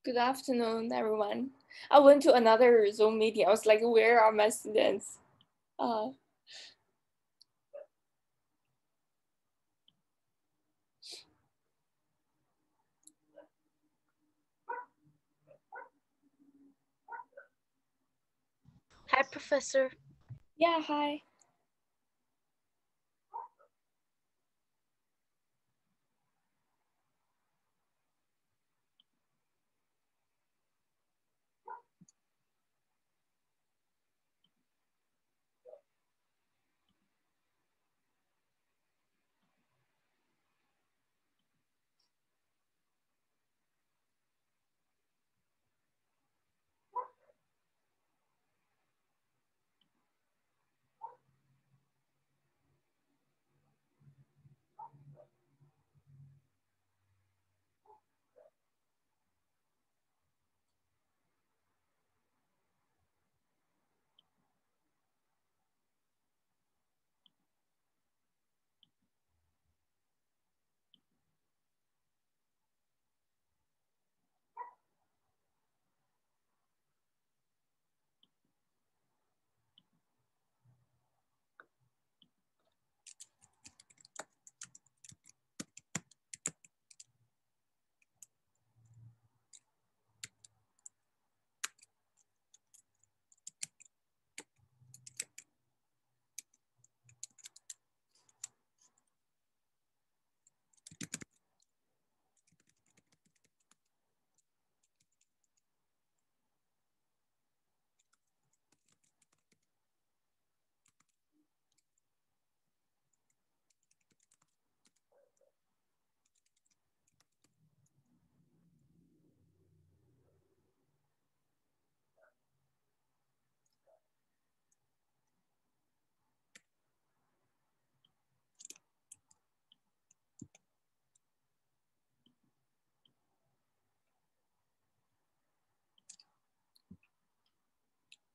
Good afternoon, everyone. I went to another Zoom meeting. I was like, where are my students? Hi, Professor. Yeah, hi.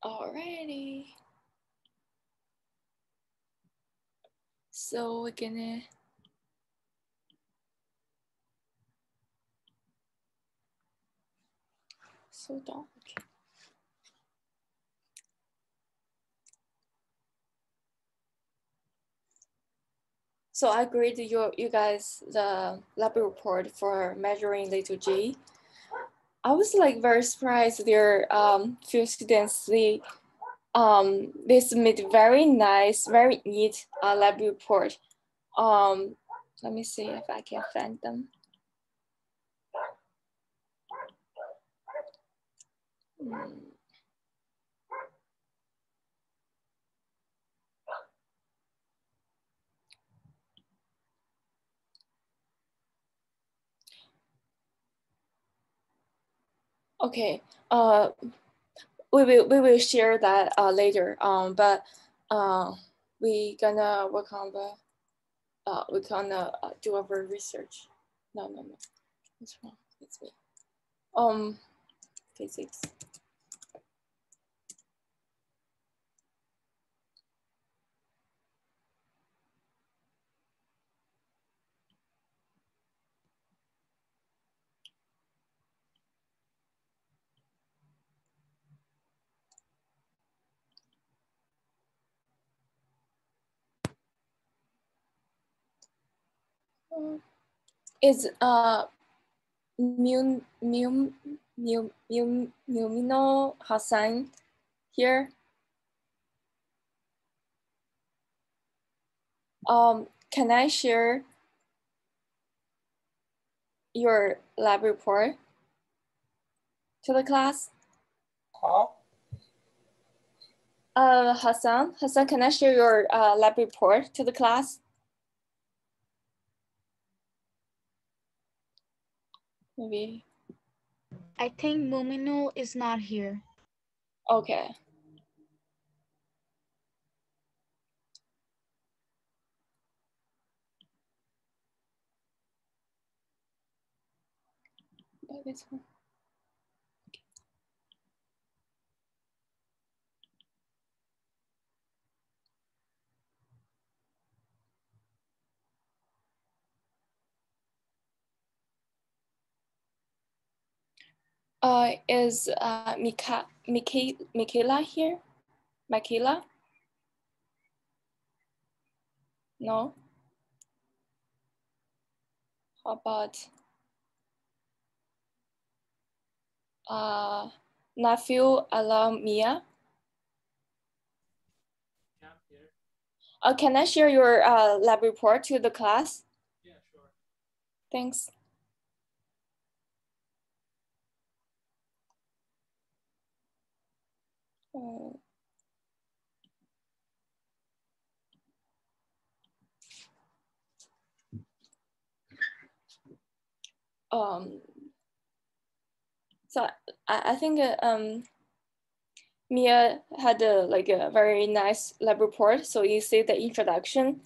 Alrighty. So we're gonna so dark. So I graded you guys the lab report for measuring little g. I was like very surprised. There few students they submit very nice, very neat lab report. Let me see if I can find them. Okay. We will share that later. But we gonna work on the we gonna do our research. No. What's wrong? It's me. Physics. Is Mumino Hassan here? Can I share your lab report to the class? Hassan, can I share your lab report to the class? Maybe. I think Mumino is not here. Okay. Is Michaela here? Michaela? No? How about Nephew Alamia? Can I share your lab report to the class? Yeah, sure. Thanks. So I think Mia had a very nice lab report. So you see the introduction.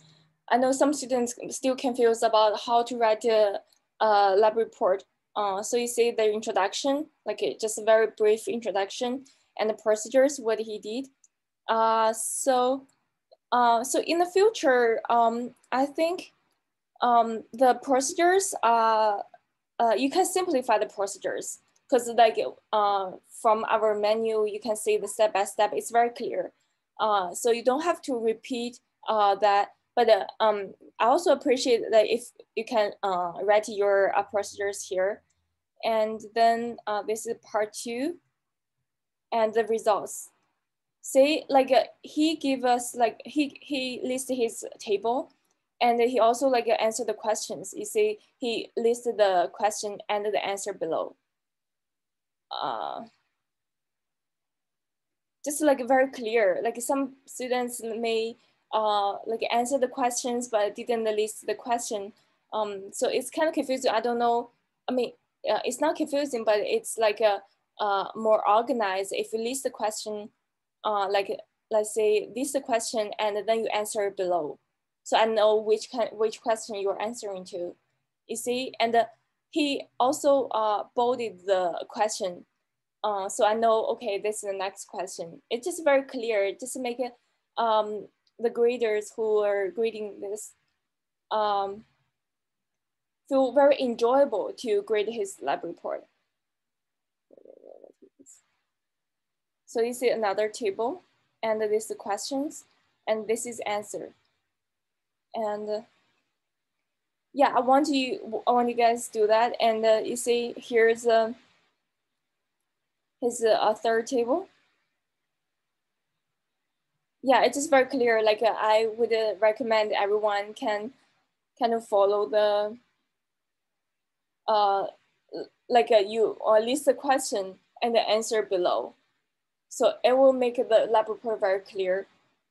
I know some students still confused about how to write a lab report. So you see the introduction, just a very brief introduction, and the procedures, what he did. So in the future, I think the procedures you can simplify the procedures because from our menu, you can see the step by step. It's very clear. So you don't have to repeat that. But I also appreciate that if you can write your procedures here. And then this is part 2 and the results. See, he give us he listed his table, and he also answered the questions. You see, he listed the question and the answer below. Just very clear. Some students may answer the questions but didn't list the question. So it's kind of confusing. I don't know. I mean, it's not confusing, but it's more organized. If you list the question, let's say this the question, and then you answer it below, so I know which question you're answering to. You see, and he also bolded the question, so I know, okay, this is the next question. It's just very clear, just to make it the graders who are grading this feel very enjoyable to grade his lab report. So you see another table, and this is the questions, and this is answer. And yeah, I want you guys to do that. And you see here's his third table. Yeah, it's just very clear. I would recommend everyone can kind of follow the you list the question and the answer below. So it will make the lab report very clear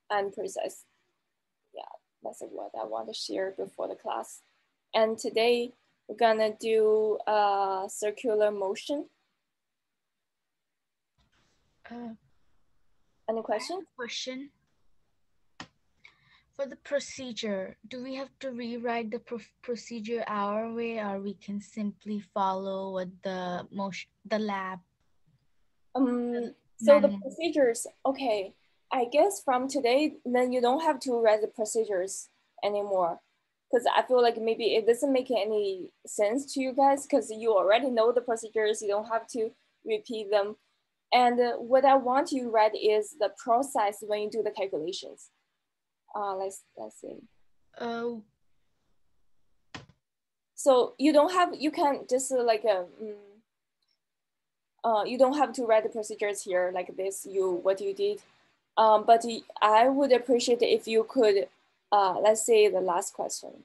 and precise. Yeah, that's what I want to share before the class. And today we're gonna do circular motion. Any question? Question. For the procedure, do we have to rewrite the procedure our way, or we can simply follow what the lab? So the procedures, okay. I guess from today, then you don't have to write the procedures anymore, because I feel like maybe it doesn't make any sense to you guys because you already know the procedures. You don't have to repeat them. And what I want you to write is the process when you do the calculations. Let's see. So you don't have, you can just you don't have to write the procedures here like this, what you did. But I would appreciate if you could, let's say the last question.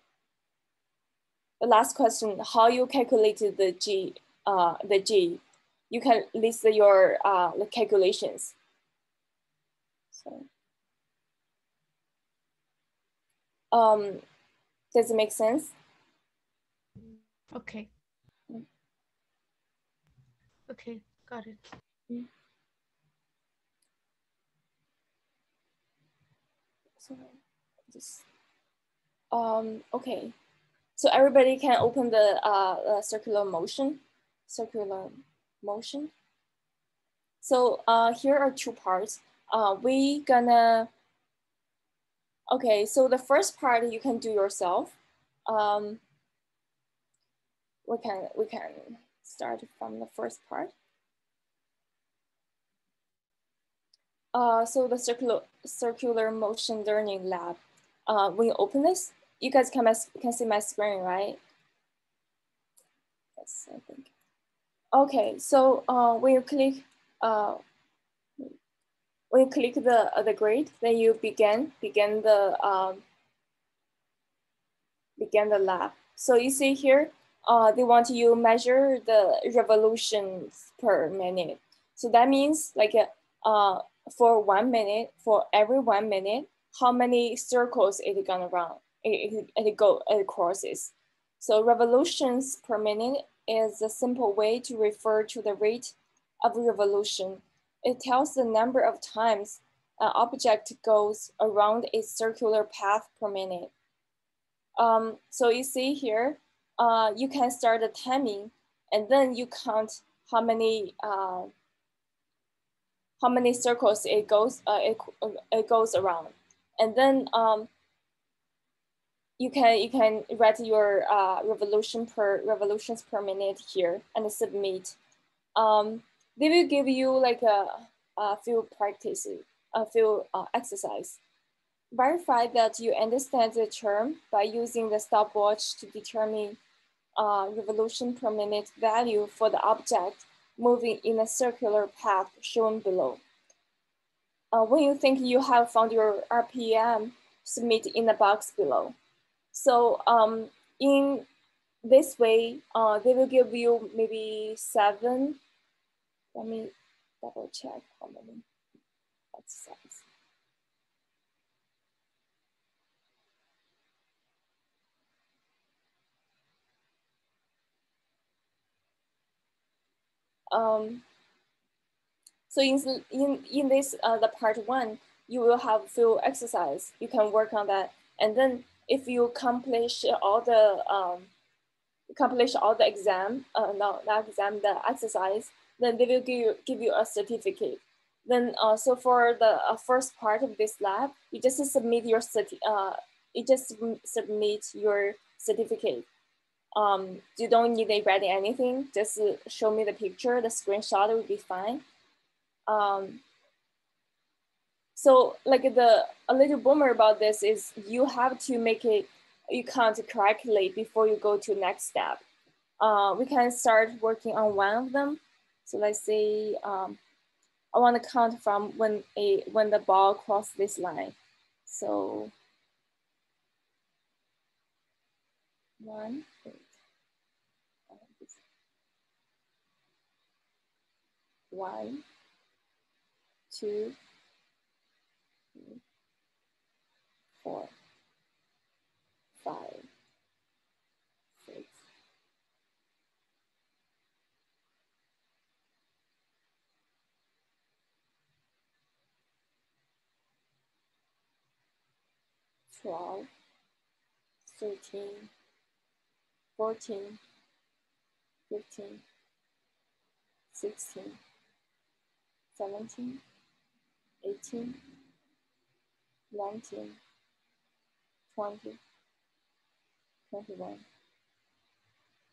The last question, how you calculated the G, you can list your the calculations. So, does it make sense? Okay. Okay, got it. So, just, okay. So everybody can open the circular motion. Circular motion. So here are 2 parts. We gonna, okay, so the first part you can do yourself. We can start from the first part. So the circular motion learning lab, when you open this, you guys can see my screen, right? Yes, I think. Okay, so when you click the grid, then you begin the lab. So you see here, they want you to measure the revolutions per minute. So that means like for 1 minute, for every 1 minute, how many circles it gonna run, it crosses. So revolutions per minute is a simple way to refer to the rate of revolution. It tells the number of times an object goes around a circular path per minute. So you see here, you can start the timing, and then you count how many circles it goes around, and then you can write your revolutions per minute here and submit. They will give you like a few practices, a few exercise. Verify that you understand the term by using the stopwatch to determine revolution per minute value for the object moving in a circular path shown below. When you think you have found your RPM, submit in the box below. So in this way, they will give you maybe 7. Let me double check how many exercises. So in this the part 1, you will have few exercise. You can work on that, and then if you accomplish all the exam, no, not exam, the exercise, then they will give you a certificate. Then so for the first part of this lab, you just submit your certificate. You don't need to write anything. Just show me the picture, the screenshot will be fine. So like a little boomer about this is you have to make it, you count correctly before you go to next step. We can start working on one of them. So let's say I want to count from when the ball crosses this line. So 1, 1, 2, 3, 4, 5, 6, 12, 13, 14, 15, 16, 17, 18, 19, 20, 21,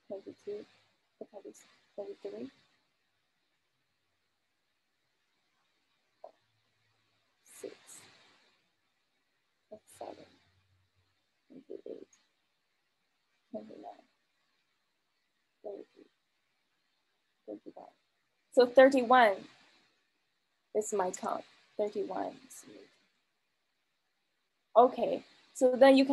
22, 23, 6, 7, 28, 29, 30, 31. So 31 is my count. 31. Okay, so then you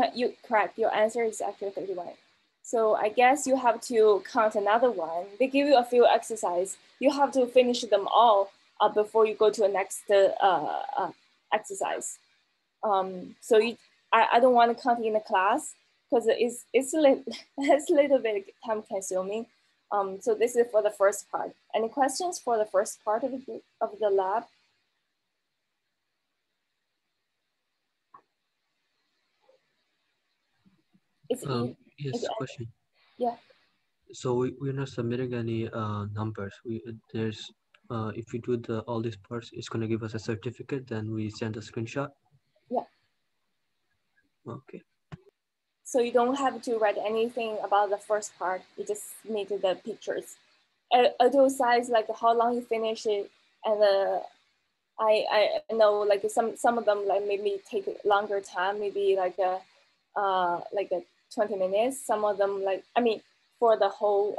correct. Your answer is actually 31. So I guess you have to count another one. They give you a few exercise. You have to finish them all before you go to the next exercise. So I don't want to count in the class because it's a little bit time consuming. So this is for the first part. Any questions for the first part of the lab? It's Yes, question. Yeah. So we're not submitting any numbers. There's if we do all these parts, it's gonna give us a certificate. Then we send a screenshot. Yeah. Okay. So you don't have to write anything about the first part. You just need the pictures. Auto size, like how long you finish it, and I know like some of them like maybe take longer time, maybe like a 20 minutes. Some of them like, I mean, for the whole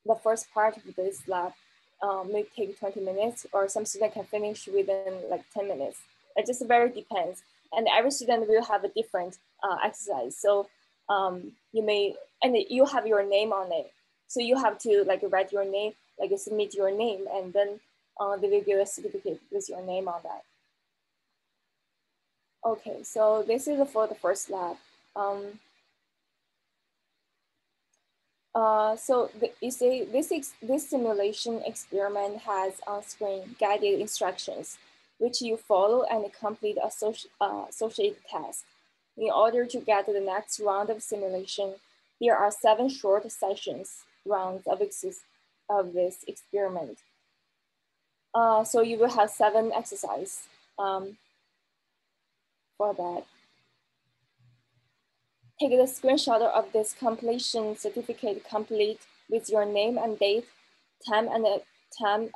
the first part of this lab may take 20 minutes, or some student can finish within like 10 minutes. It just very depends. And every student will have a different exercise. So you may, and you have your name on it. So you have to like write your name, like submit your name, and then they will give a certificate with your name on that. Okay, so this is for the first lab. So you see, this simulation experiment has on-screen guided instructions, which you follow and complete associated tasks. In order to get to the next round of simulation, there are 7 short sessions rounds of this experiment. So you will have 7 exercises for that. Take the screenshot of this completion certificate complete with your name and date, time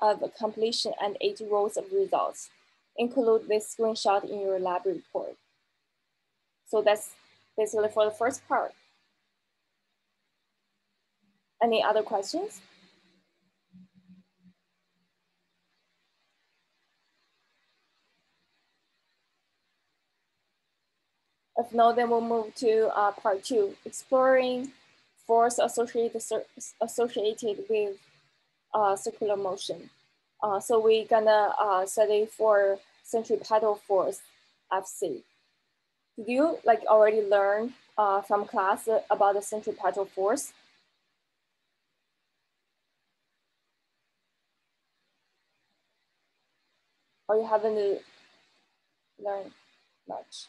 of completion, and 8 rows of results. Include this screenshot in your lab report. So that's basically for the first part. Any other questions? If no, then we'll move to part 2, exploring force associated with circular motion. So we're gonna study for centripetal force, FC. Did you like already learn from class about the centripetal force? Or you haven't learned much?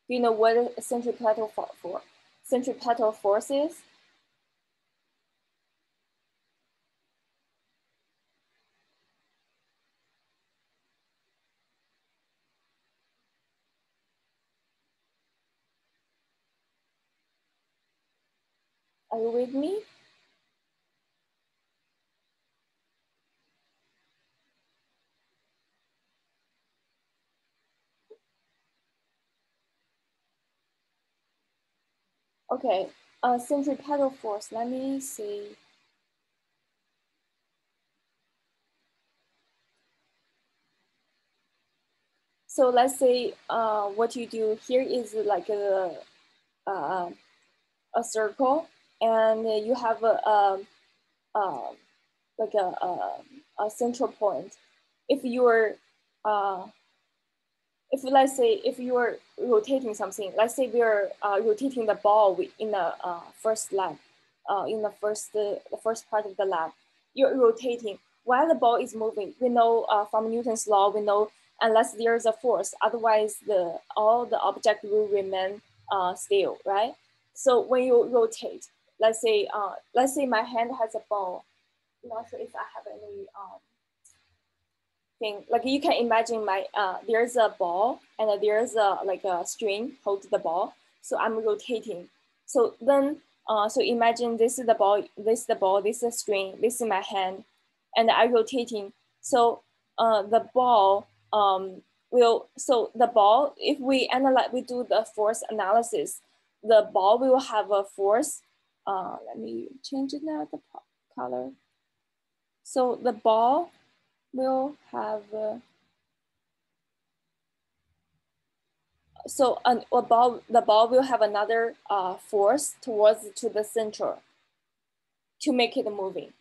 Do you know what a centripetal force is? Are you with me? Okay, centripetal force, let me see. So let's say what you do here is like a circle, and you have like a central point. If you're if let's say if you are rotating something, let's say we are rotating the ball in the first lab, in the first part of the lab, you're rotating while the ball is moving. We know from Newton's law, we know unless there's a force, otherwise all the object will remain still, right? So when you rotate, let's say my hand has a ball. I'm not sure if I have any thing. Like you can imagine there's a ball and there's a string hold the ball. So I'm rotating. So then so imagine this is the ball, this is the ball, this is the string, this is my hand, and I'm rotating. So the ball the ball, if we do the force analysis, the ball will have a force. Let me change it now, the color. So the ball will have the ball will have another force to the center to make it moving.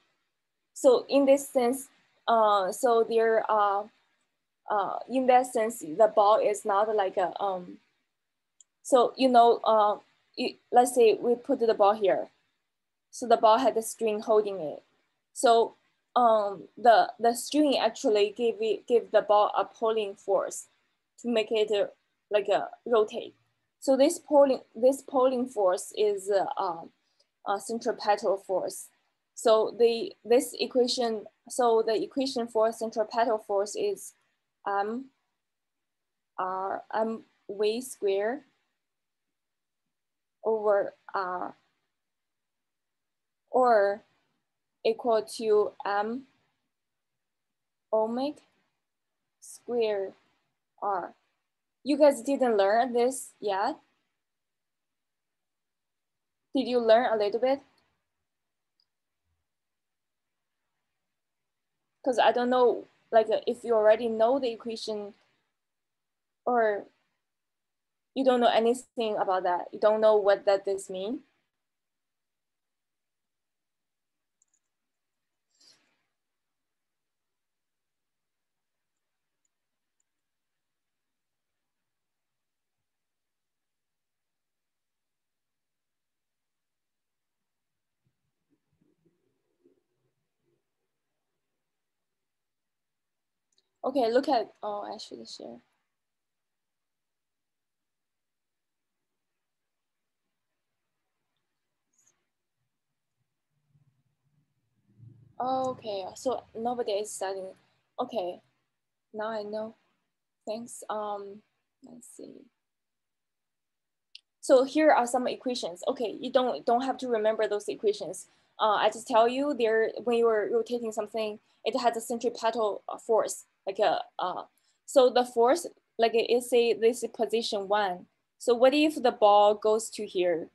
So in this sense, in that sense, the ball is not like a so let's say we put the ball here. So the ball had the string holding it. So the string actually give the ball a pulling force to make it rotate. So this pulling force is centripetal force. So the equation for centripetal force is v squared over r, or equal to omega square r. You guys didn't learn this yet? Did you learn a little bit? Because I don't know, like if you already know the equation or you don't know anything about that. You don't know what this mean. Okay, look at, oh, I should share. Okay, so nobody is studying. Okay, now I know. Thanks. Let's see. So here are some equations. Okay, you don't have to remember those equations. I just tell you there when you are rotating something, it has a centripetal force. Like a so the force, like it is say this is position 1. So what if the ball goes to here?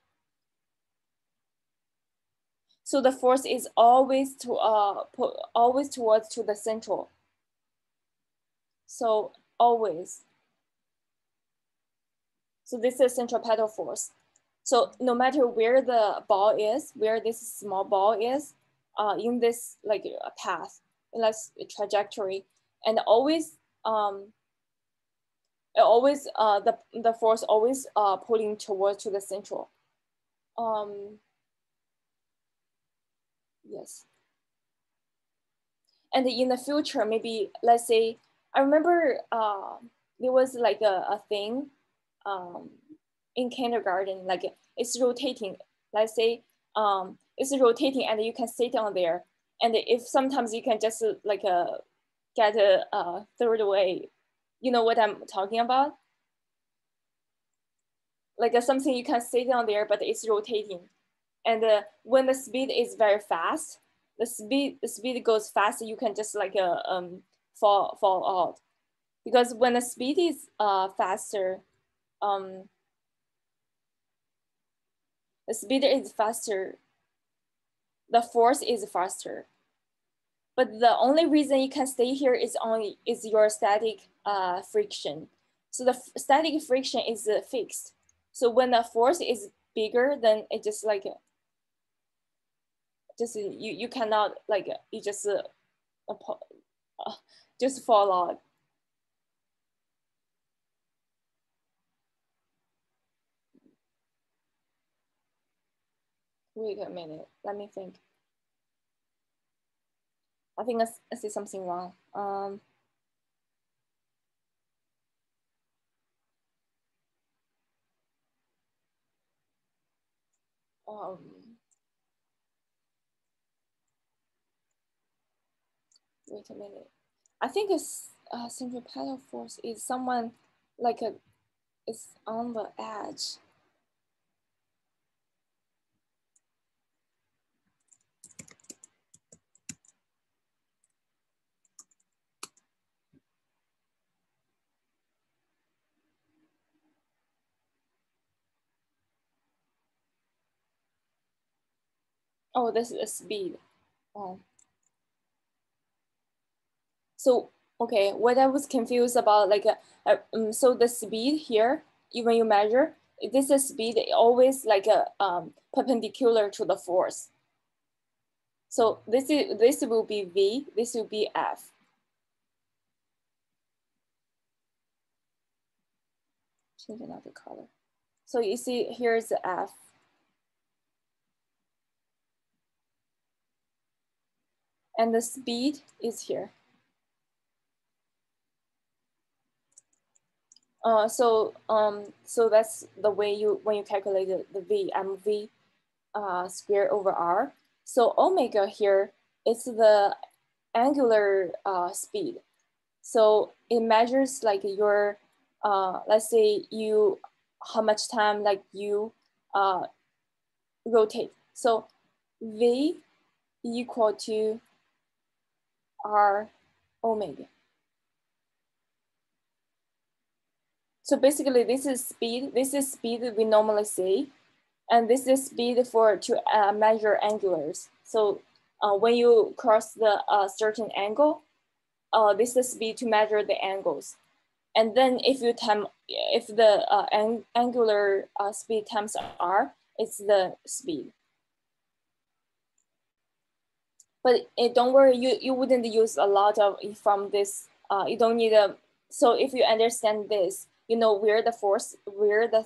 So the force is always to always towards to the central. So always. So this is centripetal force. So no matter where the ball is, where this small ball is, in this like a path, in this trajectory, and always the force always pulling towards to the central. Yes. And in the future, maybe let's say I remember there was like a thing in kindergarten, like it's rotating. Let's say it's rotating, and you can sit on there. And if sometimes you can just like get a third way, you know what I'm talking about? Like something you can sit on there, but it's rotating. And when the speed is very fast, the speed goes fast, you can just like fall out. Because when the speed is faster, um, the speed is faster, the force is faster. But the only reason you can stay here is your static friction. So the static friction is fixed. So when the force is bigger, then it just like you cannot like you just fall out. Wait a minute, let me think. I think I see something wrong. Um, Wait a minute. I think it's centripetal force is someone like it's on the edge. Oh, this is a speed. Oh. So, okay, what I was confused about, like, so the speed here, when you measure, this is speed always like a perpendicular to the force. So this will be V, this will be F. Change another color. So you see, here's the F. And the speed is here. So that's the way when you calculate the V, mv squared over r. So omega here is the angular speed. So it measures like your, let's say how much time like you rotate. So V equal to r omega. So basically this is speed we normally see, and this is speed to measure angulars. So when you cross the certain angle, this is speed to measure the angles. And then if the angular speed times r, it's the speed. But don't worry, you wouldn't use a lot of from this. You don't need a. So if you understand this, you know where the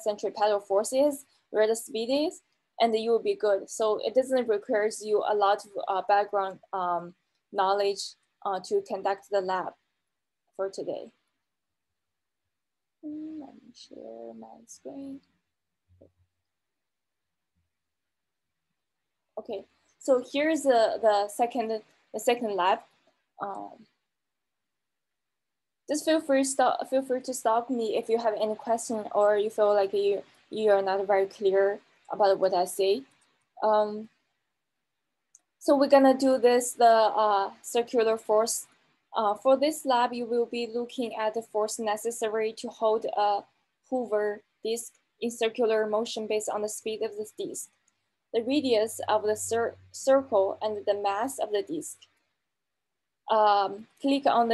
centripetal force is, where the speed is, and you will be good. So it doesn't require you a lot of background knowledge to conduct the lab for today. Let me share my screen. Okay, so here's the second lab. Just feel free to stop me if you have any question or you feel like you are not very clear about what I say. So we're gonna do the circular force. For this lab, you will be looking at the force necessary to hold a Hoover disk in circular motion based on the speed of the disk, the radius of the circle, and the mass of the disk. Click on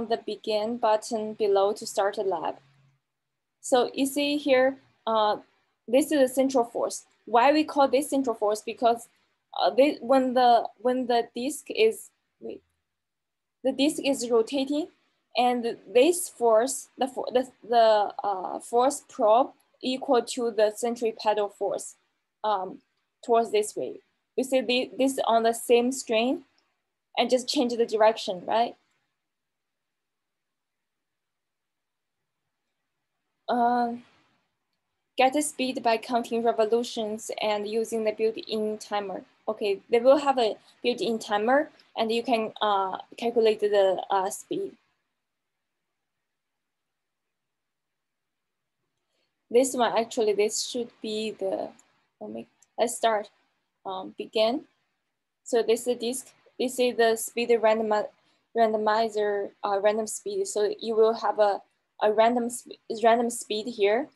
the begin button below to start the lab. So you see here, this is the central force. Why we call this central force? Because when the disk is rotating, and this force, the force probe equal to the centripetal force towards this way. You see this on the same string, and just change the direction, right? Get the speed by counting revolutions and using the built-in timer. Okay, they will have a built-in timer, and you can calculate the speed. This one, actually, this should be the, let's start, begin. So this is the disk, this is the speed randomizer, random speed. So you will have a random speed here,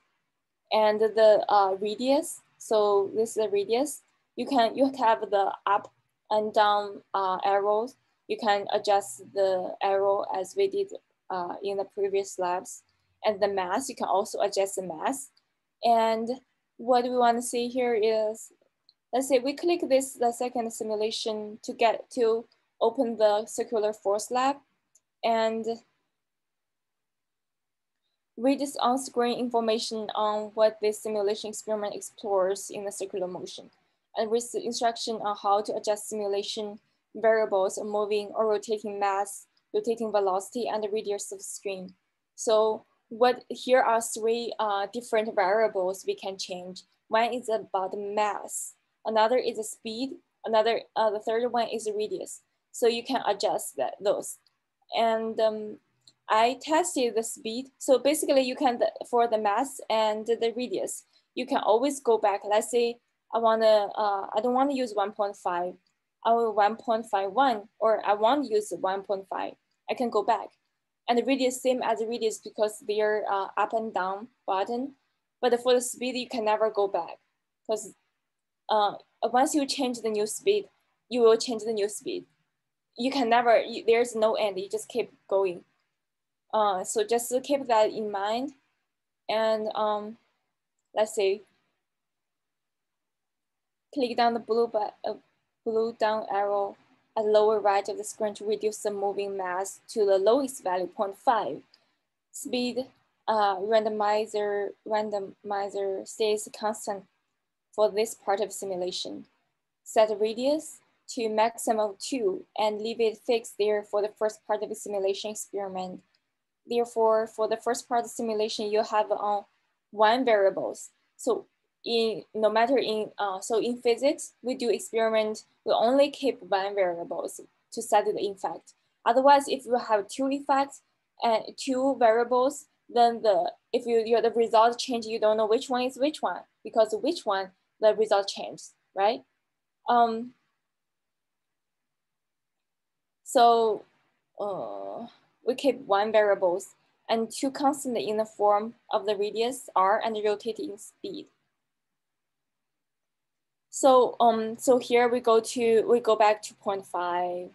and the radius. So this is the radius. You have the up and down arrows. You can adjust the arrow as we did in the previous labs. And the mass, you can also adjust the mass. And what we want to see here is, let's say we click the second simulation to open the circular force lab, and read this on-screen information on what this simulation experiment explores in the circular motion, and read the instruction on how to adjust simulation variables of moving or rotating mass, rotating velocity, and the radius of the stream. So here are three different variables we can change. One is about the mass, another is the speed, the third one is the radius. So you can adjust those. And I tested the speed. So basically you can, for the mass and the radius, you can always go back. Let's say I don't want to use 1.5, I will 1.51, or I want to use 1.5. I can go back. And the radius, same as the radius, because they're up and down button. But for the speed, you can never go back, because once you change the new speed, you will change the new speed. You can never, there's no end, you just keep going. So just keep that in mind. And let's say, click down the blue down arrow at the lower right of the screen to reduce the moving mass to the lowest value, 0.5. Speed randomizer stays constant for this part of simulation. Set the radius to maximum of 2 and leave it fixed there for the first part of the simulation experiment. Therefore, for the first part of the simulation, you have one variables. So in physics, we do experiment, we only keep one variables to set the effect. Otherwise, if you have two effects and two variables, then the result change, you don't know which one is which one, because which one the result changes, right? So we keep one variables and two constant in the form of the radius r and the rotating speed. So so here we go back to 0.5.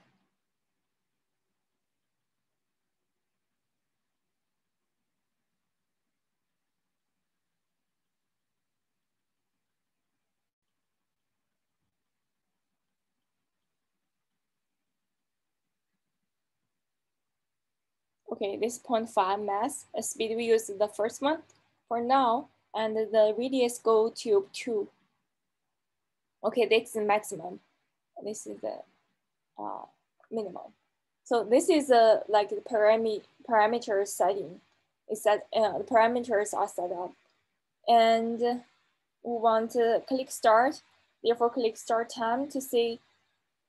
Okay, this 0.5 mass speed, we use the first one for now, and the radius go to 2. Okay, this is the maximum. This is the minimum. So this is like the parameter setting. It's that the parameters are set up, and we want to click start. Therefore, click start time to see.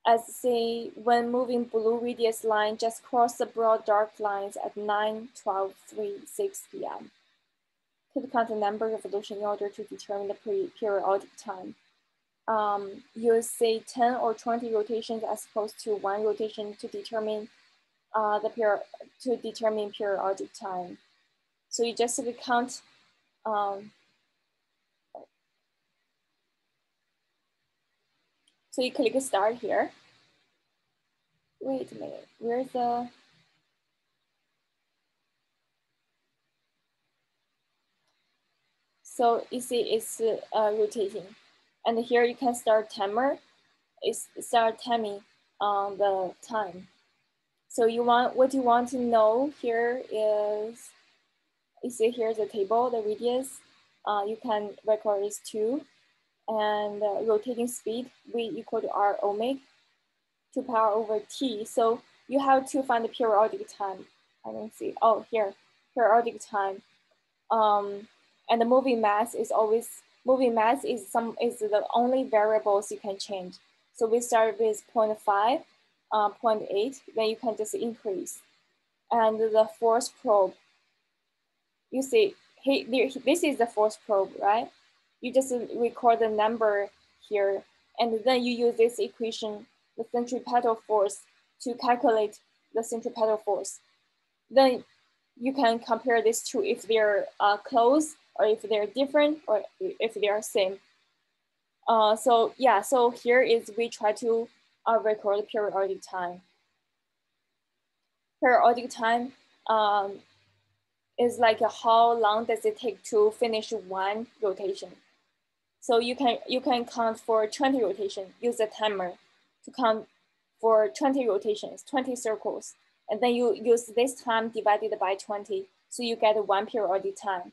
As say, when moving blue radius line, just cross the broad dark lines at 9, 12, 3, 6 p.m. Could count the number of revolution in order to determine the periodic time. Use say 10 or 20 rotations as opposed to 1 rotation to determine periodic time. So you just count. So you click start here. Wait a minute, where's the? So you see it's rotating. And here you can start timer. It's start timing on the time. So what you want to know here is, you see here's the table, the radius. You can record is 2. And rotating speed, V equal to R omega, 2 power over T. So you have to find the periodic time. I don't see, oh, here, periodic time. And the moving mass is the only variables you can change. So we start with 0.5, 0.8, then you can just increase. And the force probe, you see, this is the force probe, right? You just record the number here, and then you use this equation, the centripetal force, to calculate the centripetal force. Then you can compare these two if they're close, or if they're different, or if they are same. So yeah, so here is we try to record periodic time. Periodic time is like how long does it take to finish one rotation. So you can count for 20 rotations, use a timer to count for 20 rotations, 20 circles. And then you use this time divided by 20. So you get 1 periodic time.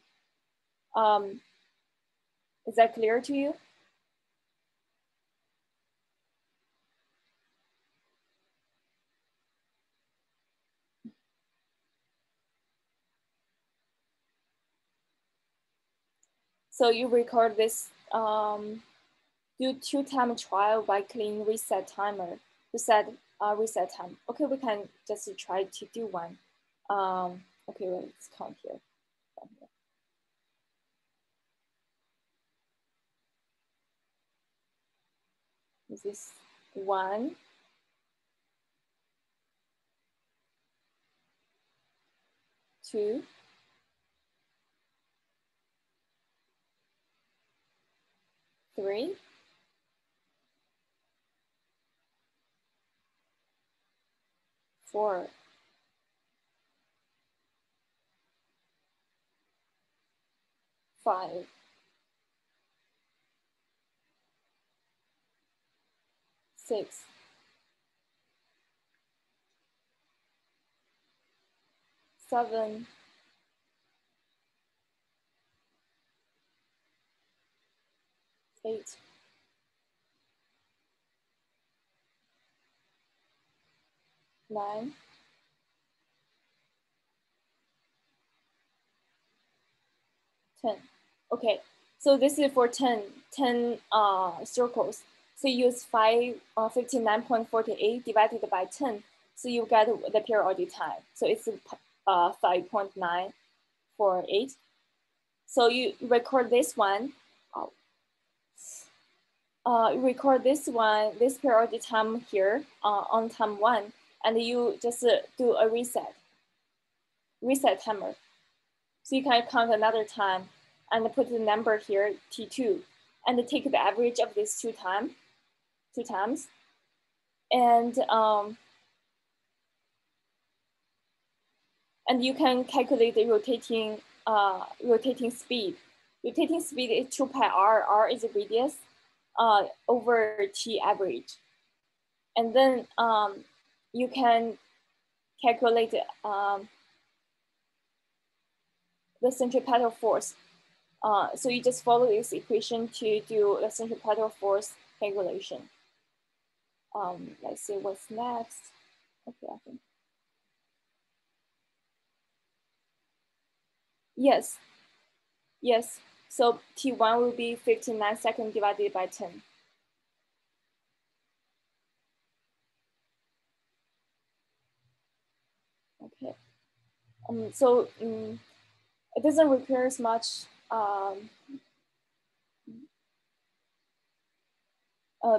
Is that clear to you? So you record this, do 2-time trial by clicking reset timer to set reset time. Okay, we can just try to do one. Okay, let's count here. This is 1, 2, 3, 4, 5, 6, 7, 8, 9, 10. Okay, so this is for 10 circles. So you use 59.48 divided by 10. So you get the periodic time. So it's 5.948. So you record this one. Record this periodic time here on time 1. and you just do a reset timer. So you can count another time and put the number here, T2, and take the average of these two times, and you can calculate the rotating speed. Rotating speed is 2 pi r. R is the radius over t average, and then you can calculate the centripetal force. So you just follow this equation to do the centripetal force calculation. Let's see what's next. Okay, I think. Yes. So T1 will be 59 seconds divided by 10. Okay. So it doesn't require as much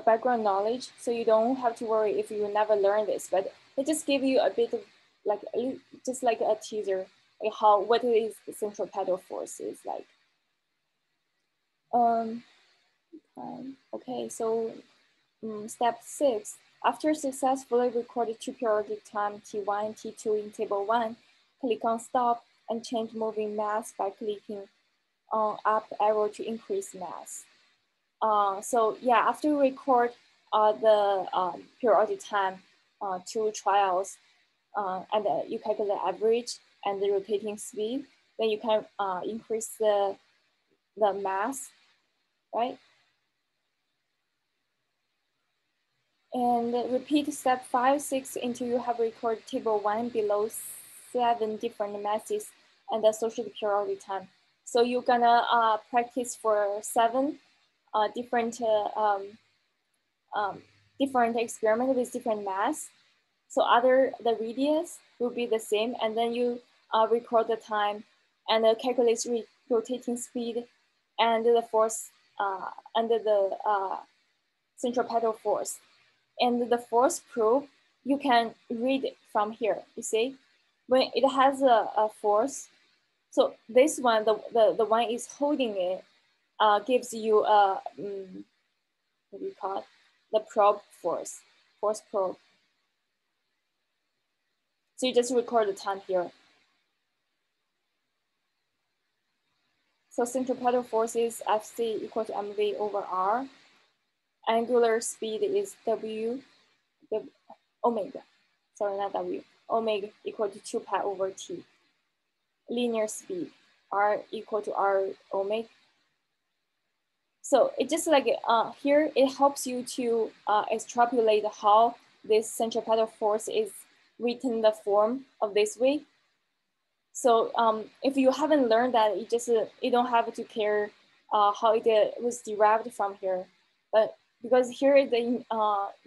background knowledge, so you don't have to worry if you never learn this. But it just give you a bit of just like a teaser, like what is the centripetal force is like. Okay, so step 6. After successfully recorded 2 periodic time T1 and T2 in table 1, click on stop and change moving mass by clicking on up arrow to increase mass. So yeah, after you record the periodic time 2 trials and you calculate the average and the rotating speed, then you can increase the mass, right? And repeat step 5, 6 until you have recorded table 1 below 7 different masses and associated periodic time. So you're gonna practice for 7 different experiments with different mass. So the radius will be the same, and then you record the time and calculate rotating speed and the force under the centripetal force. And the force probe, you can read it from here. You see, when it has a force, so this one, the one is holding it, gives you a what do you call it? The probe force probe. So you just record the time here. So centripetal force is Fc equal to mv over r. Angular speed is omega. Sorry, not w. Omega equal to 2 pi over t. Linear speed, r equal to r omega. So it just like here, it helps you to extrapolate how this centripetal force is written in the form of this way. So if you haven't learned that, you don't have to care how it was derived from here. But because here is the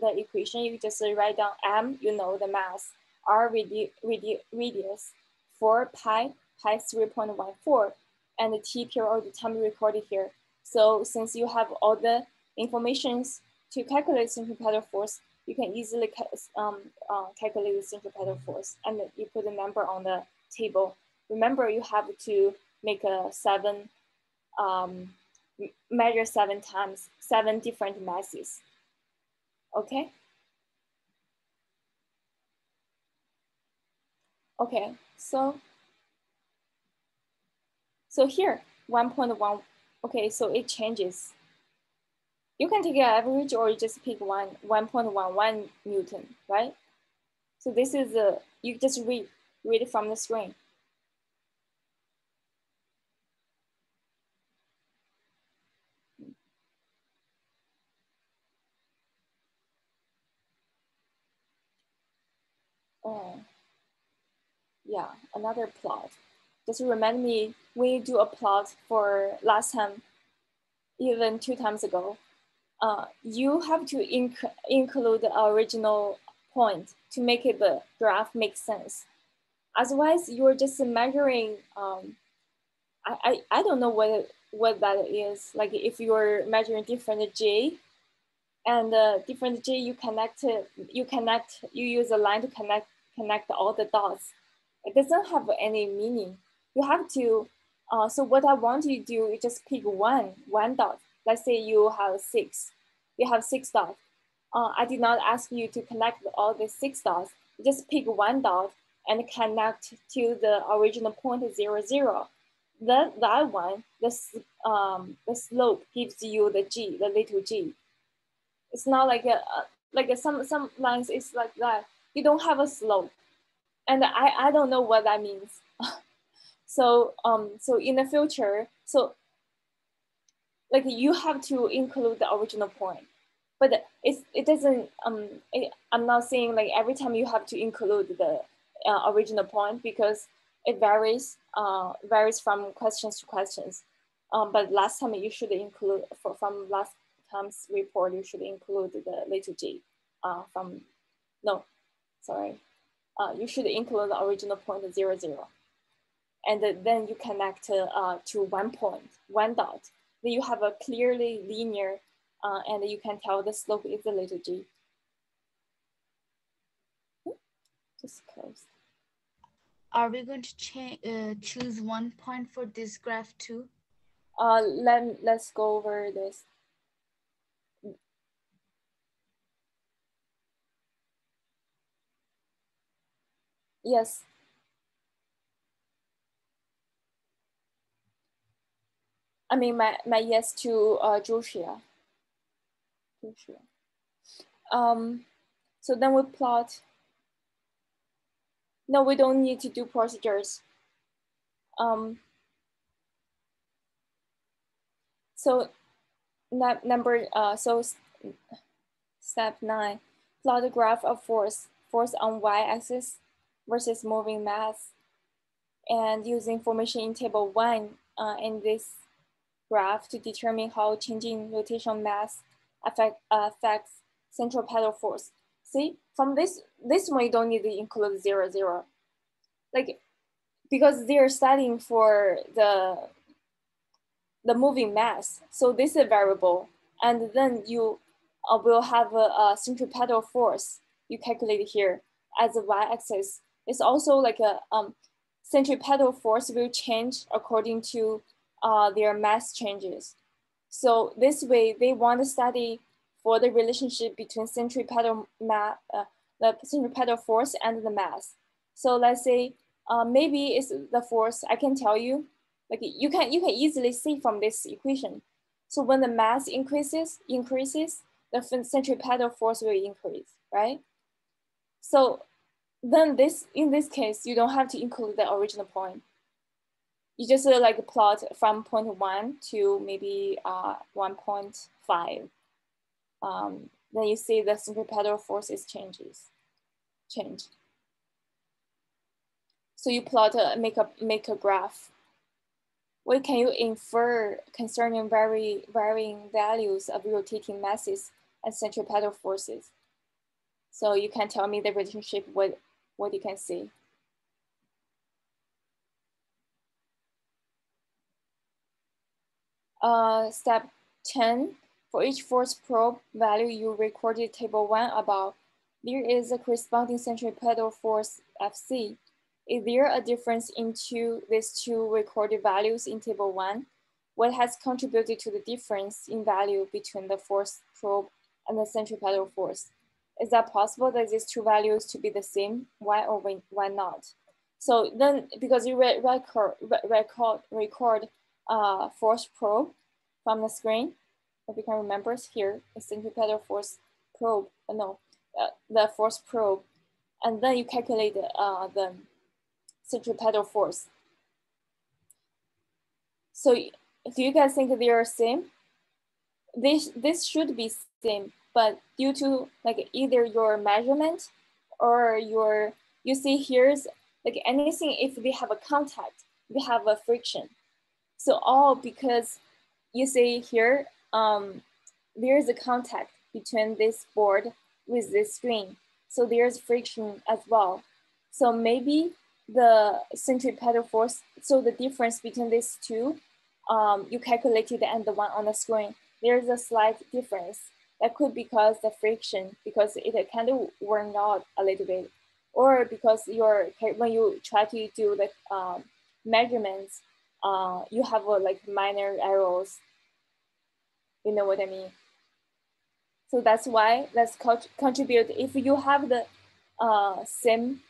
equation, you just write down m, you know the mass, r radius, 4 pi 3.14, and the t periodic time recorded here. So since you have all the informations to calculate centripetal force, you can easily calculate the centripetal force, and you put the number on the table. Remember, you have to make measure 7 times, 7 different masses. Okay. Okay. So here 1.1. Okay, so it changes. You can take an average, or you just pick 1.11 Newton, right? So this is you just read it from the screen. Yeah, another plot. Just remind me when you do a plot for last time, even 2 times ago, you have to include the original point to make the graph make sense. Otherwise, you're just measuring. I don't know what that is. Like if you're measuring different j, and different G, you use a line to connect all the dots. It doesn't have any meaning. You have to, so what I want you to do is just pick one dot. Let's say you have six dots. I did not ask you to connect all the 6 dots. Just pick one dot and connect to the original point 0, 0. That one, the slope gives you the G, the little G. It's not some lines is like that. You don't have a slope, and I don't know what that means. So in the future, so like you have to include the original point, but it doesn't I'm not saying like every time you have to include the original point, because it varies from questions to questions. But last time you should include from last time's report, you should include the little g from no sorry you should include the original point 0, 0, and then you connect to one point, one dot. Then you have a clearly linear, and you can tell the slope is a little g. Just close. Are we going to choose 1 point for this graph too? Let's go over this. Yes. I mean, my yes to Joshua. So then we plot. No, we don't need to do procedures. So step 9, plot a graph of force on y-axis versus moving mass, and use information in table 1 in this graph to determine how changing rotational mass affects centripetal force. See, from this one, you don't need to include 0, 0. Like, because they're studying for the moving mass. So this is a variable. And then you will have a centripetal force you calculate here as a y-axis. It's also like a centripetal force will change according to their mass changes. So this way, they want to study for the relationship between the centripetal force and the mass. So let's say maybe it's the force. I can tell you, like you can easily see from this equation. So when the mass increases, the centripetal force will increase, right? So then in this case, you don't have to include the original point. You just like plot from point 1 to maybe 1.5. Then you see the centripetal force is change. So you plot make a graph. What can you infer concerning varying values of rotating masses and centripetal forces? So you can tell me the relationship, what you can see. Step 10, for each force probe value you recorded table 1 above, there is a corresponding centripetal force Fc. Is there a difference in these two recorded values in table 1? What has contributed to the difference in value between the force probe and the centripetal force? Is that possible that these two values to be the same? Why or why not? So then, because you record force probe from the screen, if you can remember here, the centripetal force probe, the force probe, and then you calculate the centripetal force. So do you guys think they are same? This should be same, but due to like either your measurement or you see here's like anything, if they have a contact, they have a friction. So all because you see here, there is a contact between this board with this screen. So there's friction as well. So maybe the centripetal force, so the difference between these two, you calculated and the one on the screen, there's a slight difference. That could be because the friction, because it kind of worn out a little bit, or because when you try to do the measurements, you have like minor errors. You know what I mean? So that's why let's contribute if you have the same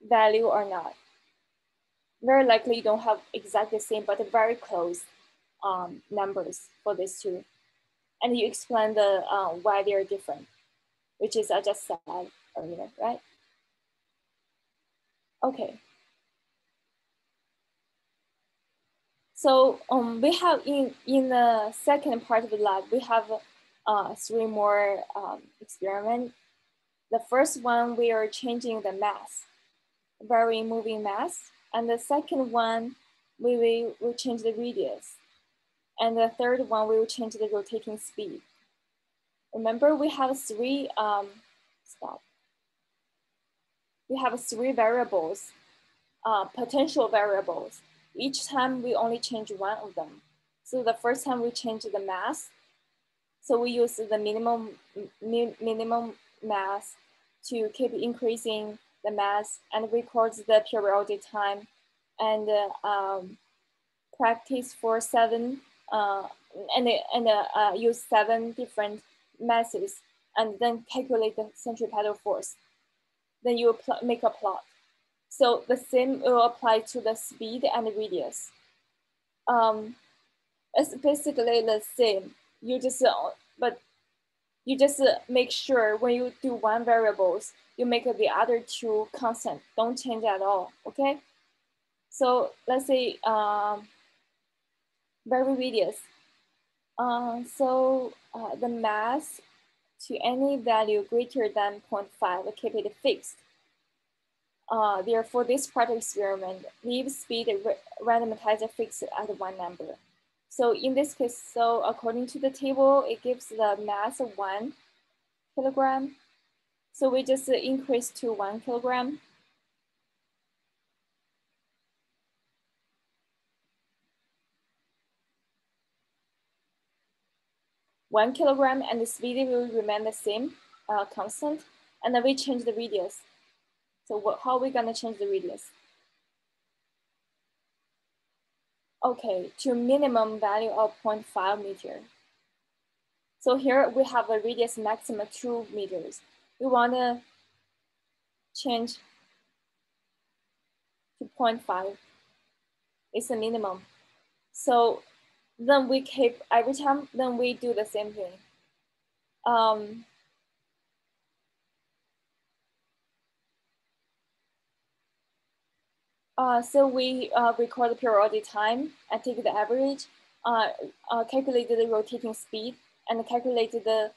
value or not. Very likely you don't have exactly the same, but very close numbers for these two. And you explain the why they are different, which is I just said earlier, right? Okay. So we have in the second part of the lab, we have 3 more experiments. The first one, we are changing the mass, vary moving mass. And the second one, we will change the radius. And the third one, we will change the rotating speed. Remember, we have 3, We have 3 variables, potential variables. Each time we only change one of them. So the first time we change the mass. So we use the minimum mass to keep increasing the mass and records the periodic time and practice for 7 use 7 different masses and then calculate the centripetal force. Then you make a plot. So the same will apply to the speed and the radius. It's basically the same. You just make sure when you do one variables, you make the other 2 constant. Don't change at all. Okay. So let's say vary radius. The mass to any value greater than 0.5, keep it fixed. Therefore, this part of experiment, leave speed randomizer fixed at 1 number. So in this case, so according to the table, it gives the mass of 1 kilogram. So we just increase to 1 kilogram. One kilogram, and the speed will remain the same, constant. And then we change the radius. So how are we gonna change the radius? Okay, to minimum value of 0.5 meter. So here we have a radius maximum 2 meters. We wanna change to 0.5. It's the minimum. So then we keep every time, then we do the same thing. So we record the periodic time and take the average, calculate the rotating speed, and calculate the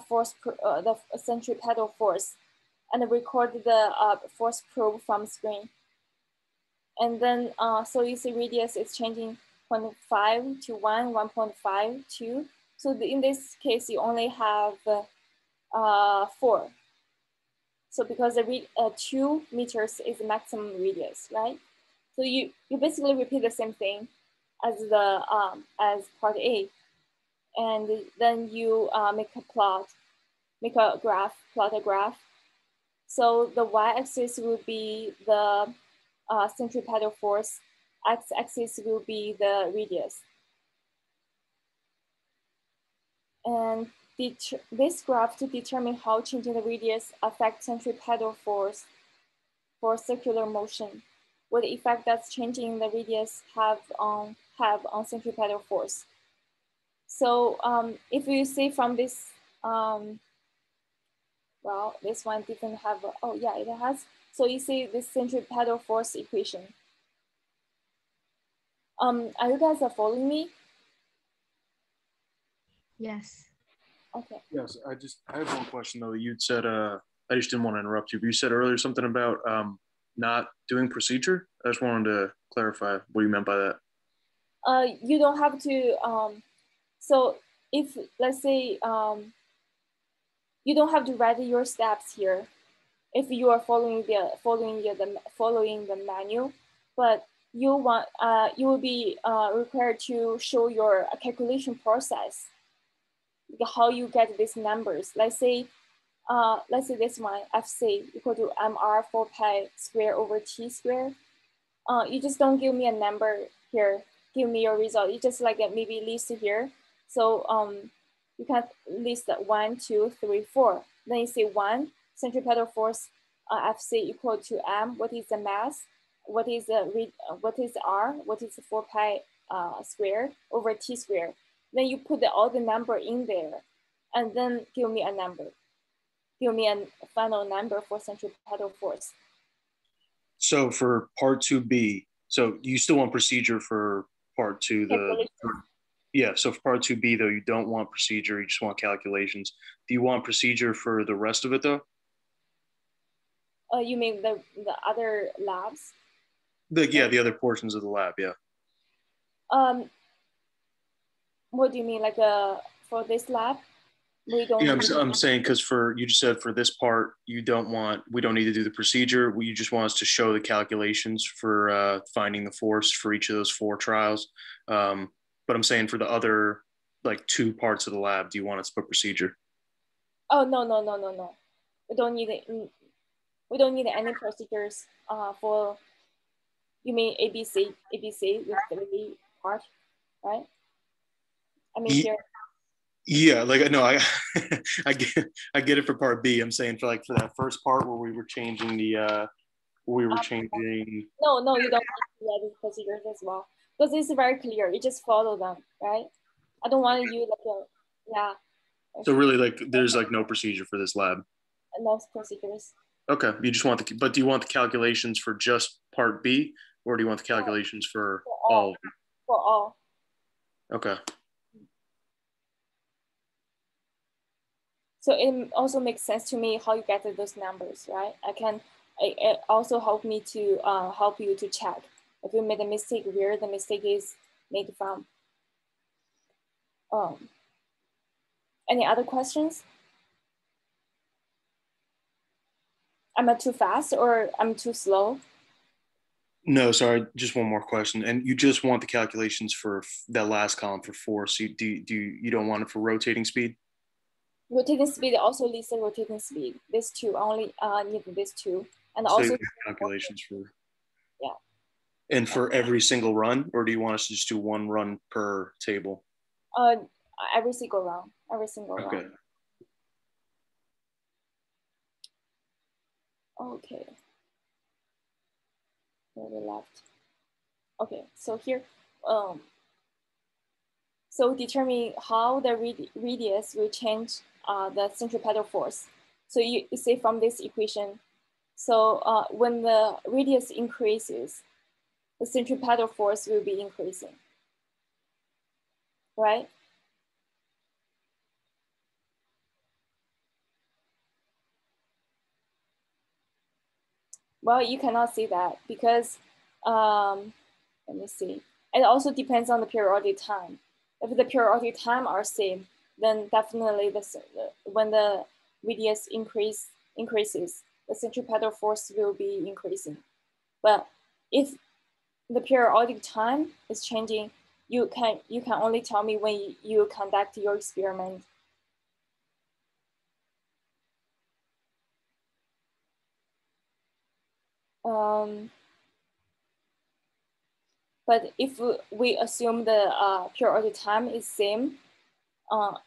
force, the centripetal force, and record the force probe from screen. And then, so you see radius is changing 0.5 to 1, 1.5, 2. So in this case, you only have 4. So because the 2 meters is the maximum radius, right? So you basically repeat the same thing as the as part A, and then you make a plot, plot a graph. So the y-axis will be the centripetal force, x-axis will be the radius. And this graph to determine how changing the radius affects centripetal force for circular motion. What effect does changing the radius have on centripetal force? So if you see from this, well, this one didn't have, oh yeah, it has. So you see this centripetal force equation. Are you guys following me? Yes. Okay. Yes, I have one question though. You'd said, I just didn't want to interrupt you, but you said earlier something about not doing procedure. I just wanted to clarify what you meant by that. You don't have to, so if, let's say, you don't have to write your steps here if you are following the manual, but you will be required to show your calculation process. how you get these numbers. Let's say this one, FC equal to MR 4 pi square over T square. You just don't give me a number here, give me your result. You just like maybe list here. So you can list 1, 2, 3, 4. Then you say 1, centripetal force FC equal to M. What is the mass? What is R? What is 4 pi square over T square? Then you put all the number in there, and then give me a number. Give me a final number for centripetal force. So for part 2B, so you still want procedure for part 2, yeah, so for part 2B though, you don't want procedure, you just want calculations. Do you want procedure for the rest of it though? You mean the other labs? The other portions of the lab, yeah. What do you mean, like for this lab? We don't. Yeah, I'm saying because you just said for this part, we don't need to do the procedure. You just want us to show the calculations for finding the force for each of those 4 trials. But I'm saying for the other like 2 parts of the lab, do you want us to put procedure? Oh, no. We don't need it. We don't need any procedures for, you mean ABC with 3 part, right? I mean here. Yeah, like no, I get it for part B. I'm saying for that first part where we were changing the No, you don't need to add the procedures as well, because it's very clear. You just follow them, right? I don't want you yeah. So really, like, there's like no procedure for this lab. No procedures. Okay, you just want but do you want the calculations for just part B, or do you want the calculations for all? For all. Okay. So it also makes sense to me how you get those numbers, right? It also help me to help you to check if you made a mistake, where the mistake is made from. Any other questions? Am I too fast or I'm too slow? No, sorry, just one more question. And you just want the calculations for that last column for force. You don't want it for rotating speed? Rotating speed also lists the rotating speed. These 2 only need these 2, and so also calculations for. Yeah. And for every single run, or do you want us to just do 1 run per table? Every single round. Okay. Okay. Where we left. Okay, so here, so determine how the radius will change the centripetal force. So you see from this equation, so when the radius increases, the centripetal force will be increasing, right? Well, you cannot see that because, let me see. It also depends on the periodic time. If the periodic time are same, then definitely when the radius increases, the centripetal force will be increasing. But if the periodic time is changing, you can only tell me when you conduct your experiment. But if we assume the periodic time is same,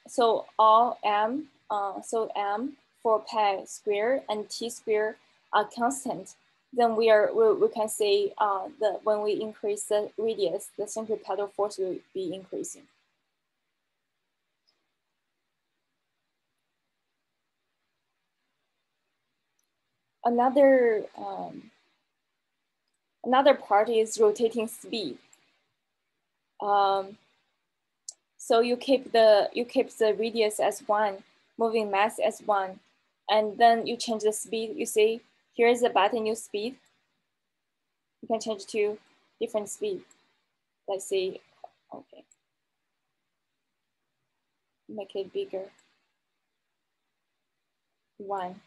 so all m, m for pi square and t square are constant, then we can say that when we increase the radius, the centripetal force will be increasing. Another part is rotating speed. So you keep the radius as 1, moving mass as 1, and then you change the speed. You see, here's the button new speed. You can change to different speed. Let's see, okay. Make it bigger. 1.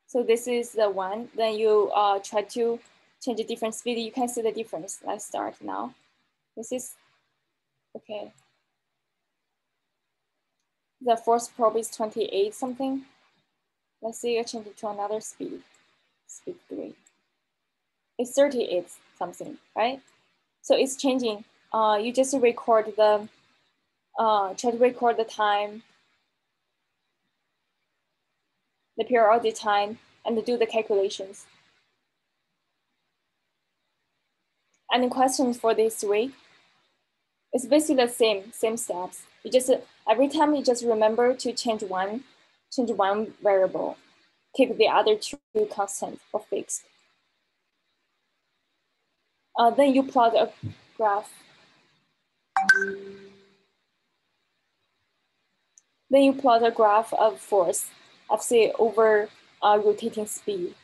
So this is the 1. Then you try to change a different speed. You can see the difference. Let's start now. This is, okay. the force probe is 28 something. Let's say I change it to another speed 3. It's 38 something, right? So it's changing. You just record the, try to record the time, the periodic time, and do the calculations. Any questions for these 3? It's basically the same steps. You just, every time you just remember to change one variable, keep the other 2 constant or fixed. Then you plot a graph. Then you plot a graph of force, Fc over rotating speed.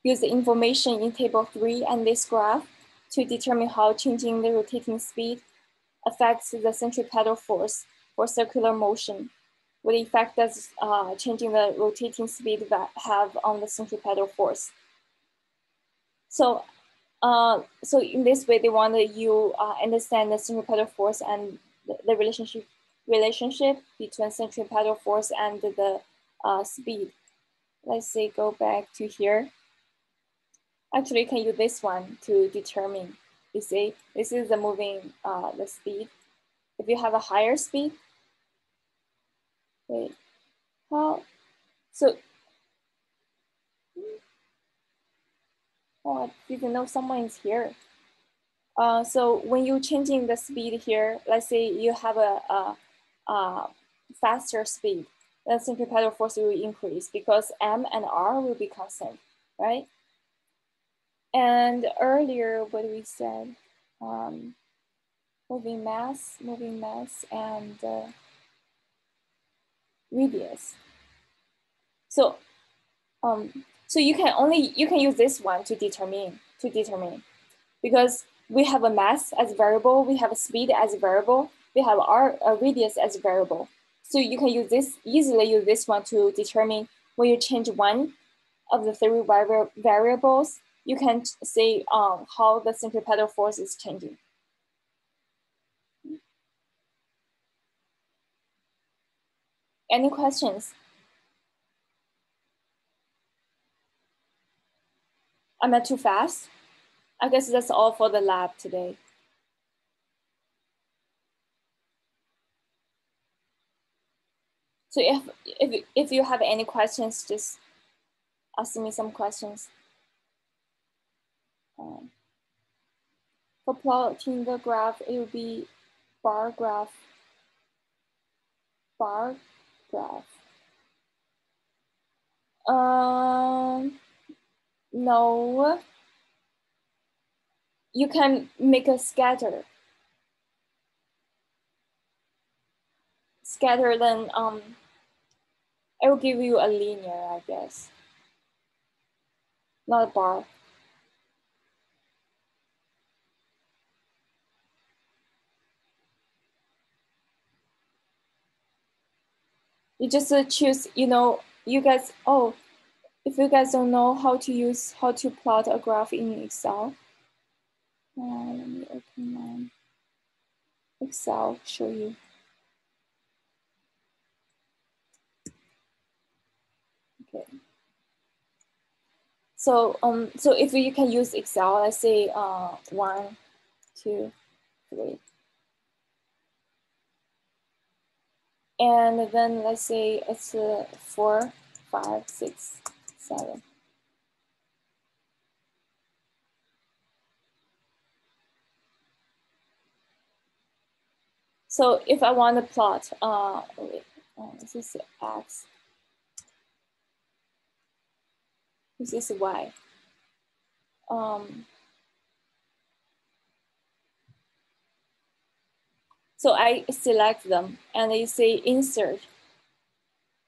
Use the information in table 3 and this graph to determine how changing the rotating speed affects the centripetal force for circular motion. What effect does changing the rotating speed have on the centripetal force? So in this way, they want you understand the centripetal force and the relationship between centripetal force and the speed. Let's say go back to here. Actually, you can use this one to determine. You see, this is the moving the speed. If you have a higher speed, wait, how? So, oh, I didn't know someone is here. So when you're changing the speed here, let's say you have a faster speed, then centripetal force will increase because M and R will be constant, right? And earlier, what we said, moving mass, and radius. So, so you can use this one to determine because we have a mass as variable, we have a speed as a variable, we have our radius as a variable. So you can easily use this one to determine when you change one of the 3 variables, you can say how the centripetal force is changing. Any questions? Am I too fast? I guess that's all for the lab today. So if you have any questions, just ask me some questions. For plotting the graph, it will be bar graph. No. You can make a scatter. Scatter, then it will give you a linear, I guess. Not a bar. You just choose, you guys, if you guys don't know how to plot a graph in Excel, let me open my Excel, show you. Okay. So if you can use Excel, let's say 1, 2, 3. And then let's say it's 4, 5, 6, 7. So if I want to plot, this is X, this is Y. So I select them and you say insert.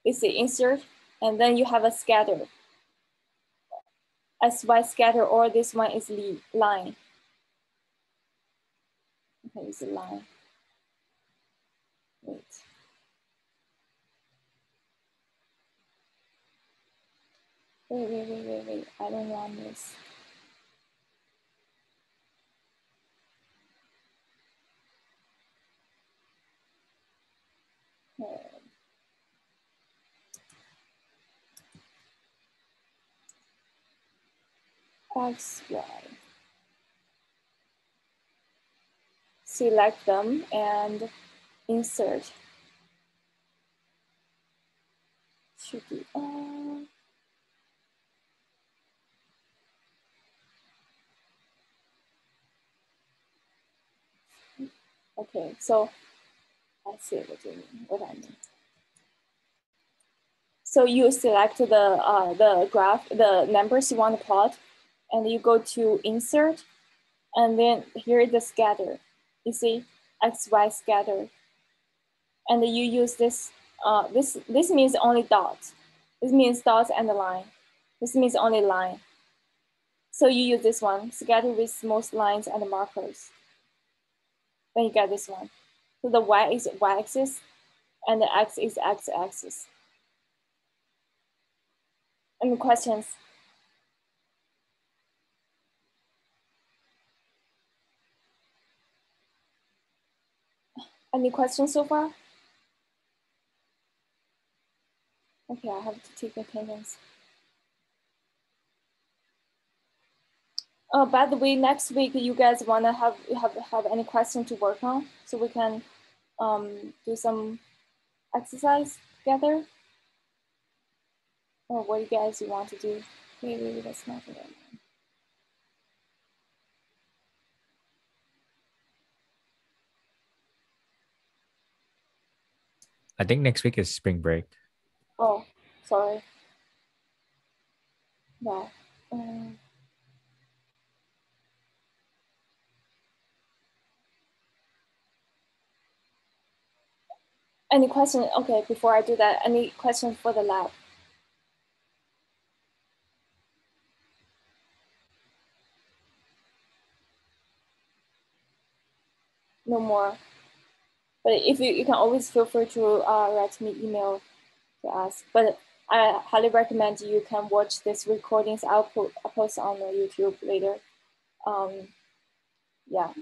You say insert, and then you have a scatter. SY scatter, or this one is line. Okay, it's a line. Wait. Wait. I don't want this. X, Y. Select them and insert. Should be okay, so I see what you mean, what I mean. So you select the graph, the numbers you want to plot, and you go to insert, and then here is the scatter. You see X, Y scatter. And you use this, this means only dots. This means dots and a line. This means only line. So you use this one, scatter with most lines and markers. Then you get this one. So the Y is Y-axis, and the X is X-axis. Any questions? Any questions so far? Okay, I have to take attendance. Oh, by the way, next week you guys wanna have any question to work on, so we can do some exercise together? Or what you guys want to do? Maybe that's not the right. I think next week is spring break. Oh, sorry. Yeah. Any question? Okay, before I do that, any question for the lab? No more. But if you can always feel free to write me email to ask. But I highly recommend you can watch this recordings. I'll post on the YouTube later. Yeah.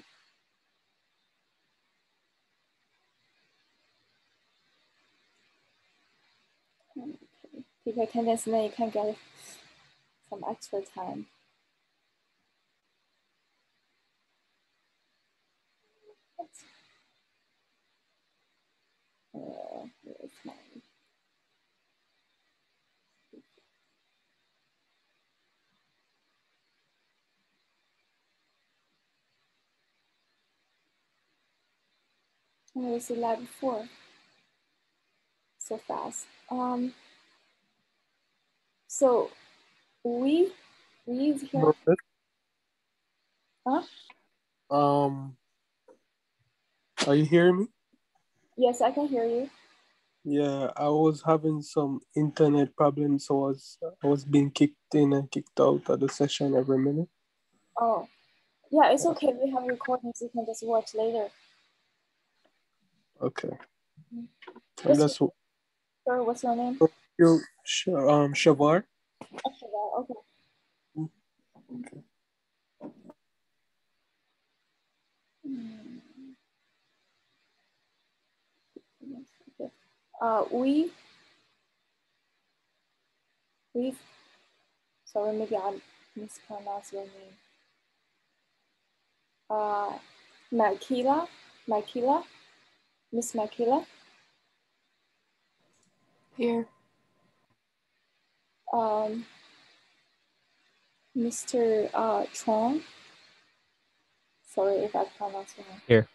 Okay. Take attendance, and then you can get some extra time. Where's my... Where's the lab 4? So fast. So we is here. Huh? Are you hearing me? Yes, I can hear you. Yeah, I was having some internet problems, so I was being kicked in and kicked out of the session every minute. Oh, yeah, it's okay. We have recordings. You can just watch later. Okay. What's your name? You, Shavar. Okay. Okay. Okay. Sorry, maybe I mispronounced your name. Makila, Miss Makila. Here. Mr. Chong. Sorry if I pronounced wrong. Here.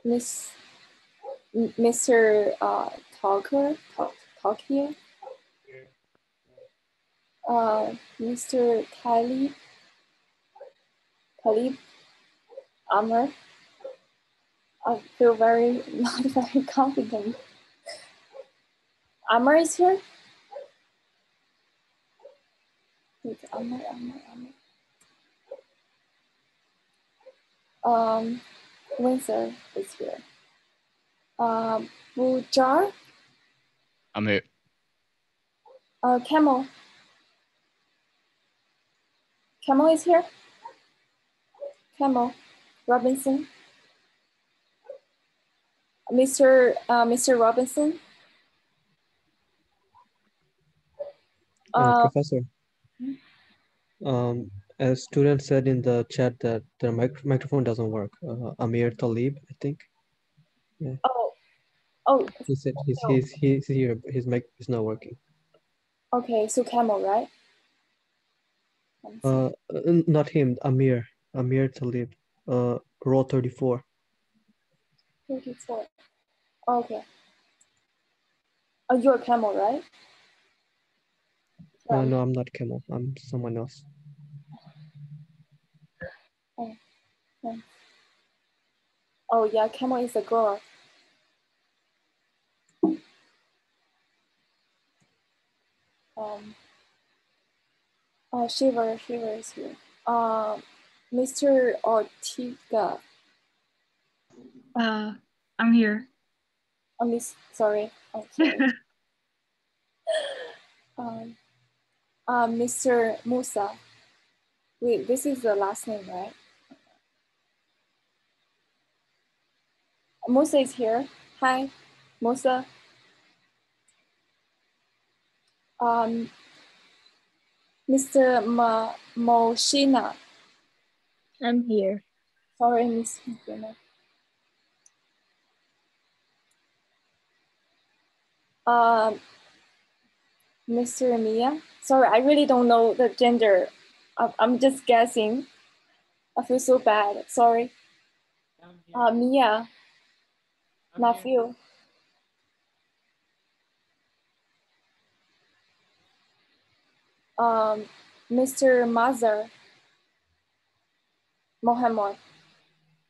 Mr. Talkier. Mr. Talib Amr. I feel not very confident. Amr is here? Wait, Amr. Windsor is here. Bujar? I'm here. Camel is here? Camel Robinson? Mr. Robinson? Professor, a student said in the chat that the microphone doesn't work. Amir Talib, I think. Yeah. Oh, He said he's here. His mic is not working. okay, so Camel, right? Not him. Amir Talib. Row 34. 34. Okay. Oh, you're Camel, right? No, I'm not Camel. I'm someone else. Oh yeah, Camel is a girl. Shiver is here. Mr. Ortega. I'm here. Sorry. Oh, sorry. Mr. Musa. Wait, this is the last name, right? Musa is here. Hi, Musa. Mr. Moshina. I'm here. Sorry, Miss Moshina. Mr. Mia. Sorry, I really don't know the gender. I'm just guessing. I feel so bad. Sorry. Mia. Matthew. Mr. Mazar. Mohammed.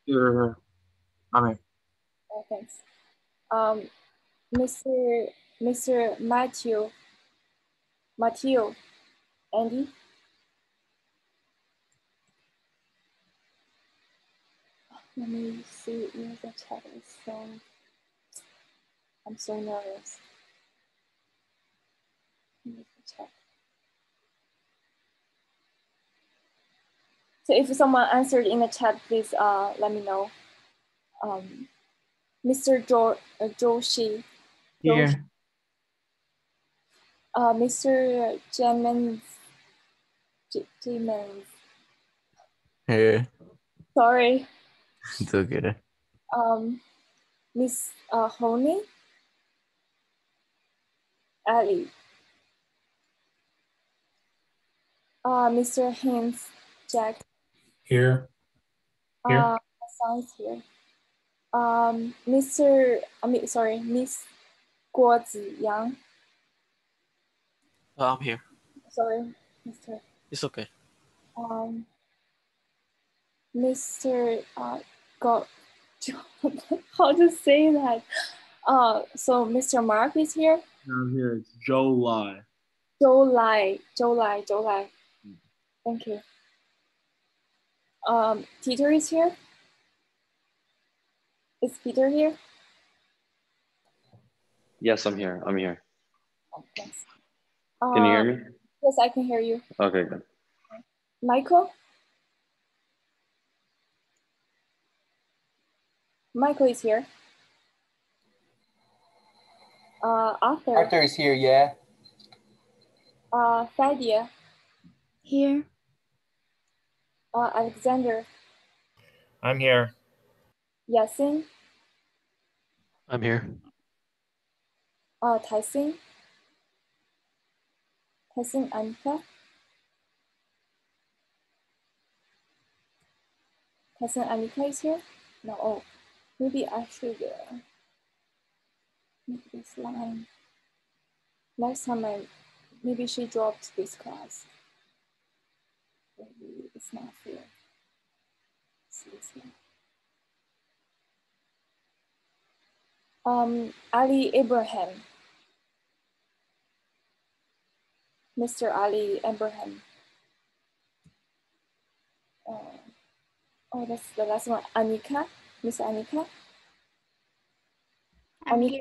Here. I'm here. Oh, thanks. Mr. Matthew. Andy. Let me see where the chat is from. I'm so nervous. Check. So if someone answered in the chat, please let me know. Mr. Joshi. Here. Mr. Jemens. Here. Sorry. It's okay. Miss Honey. Ali. Mr. Haynes. Jack. Here. Here. Sounds here. Miss Guo Ziyang. I'm here. Sorry, Mr. It's okay. Mr. Go. How to say that? So Mr. Mark is here. I'm here. It's Joe Lai. Joe Lai. Thank you. Peter is here. Is Peter here? Yes, I'm here. Oh, thanks. Can you hear me? Yes, I can hear you. Okay, good. Michael is here. Arthur is here, yeah. Fadia. Here. Alexander. I'm here. Yasin. I'm here. Tyson Anika. Tyson Anika is here? No, oh, maybe I should make this line. Last time maybe she dropped this class. Maybe it's not here. Ali Abraham. Mr. Ali Abraham. Oh, that's the last one. Anika, Miss Anika. Anika.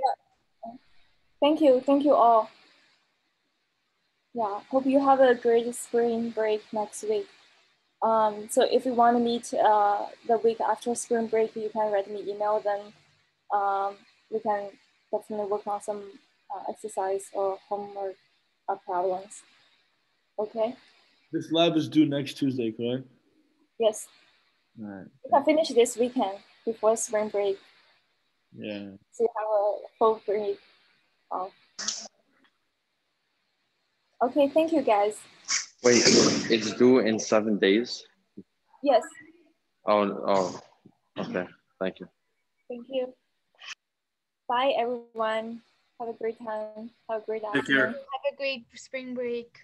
Thank you all. Yeah, hope you have a great spring break next week. So if you want to meet the week after spring break, you can write me email. Then we can definitely work on some exercise or homework problems. Okay. This lab is due next Tuesday, correct? Yes. All right. You can finish this weekend before spring break. Yeah. So you have a full break off. Okay, thank you guys. Wait, it's due in 7 days? Yes. Oh, okay. Thank you. Thank you. Bye, everyone. Have a great time. Have a great Take afternoon. care. Have a great spring break.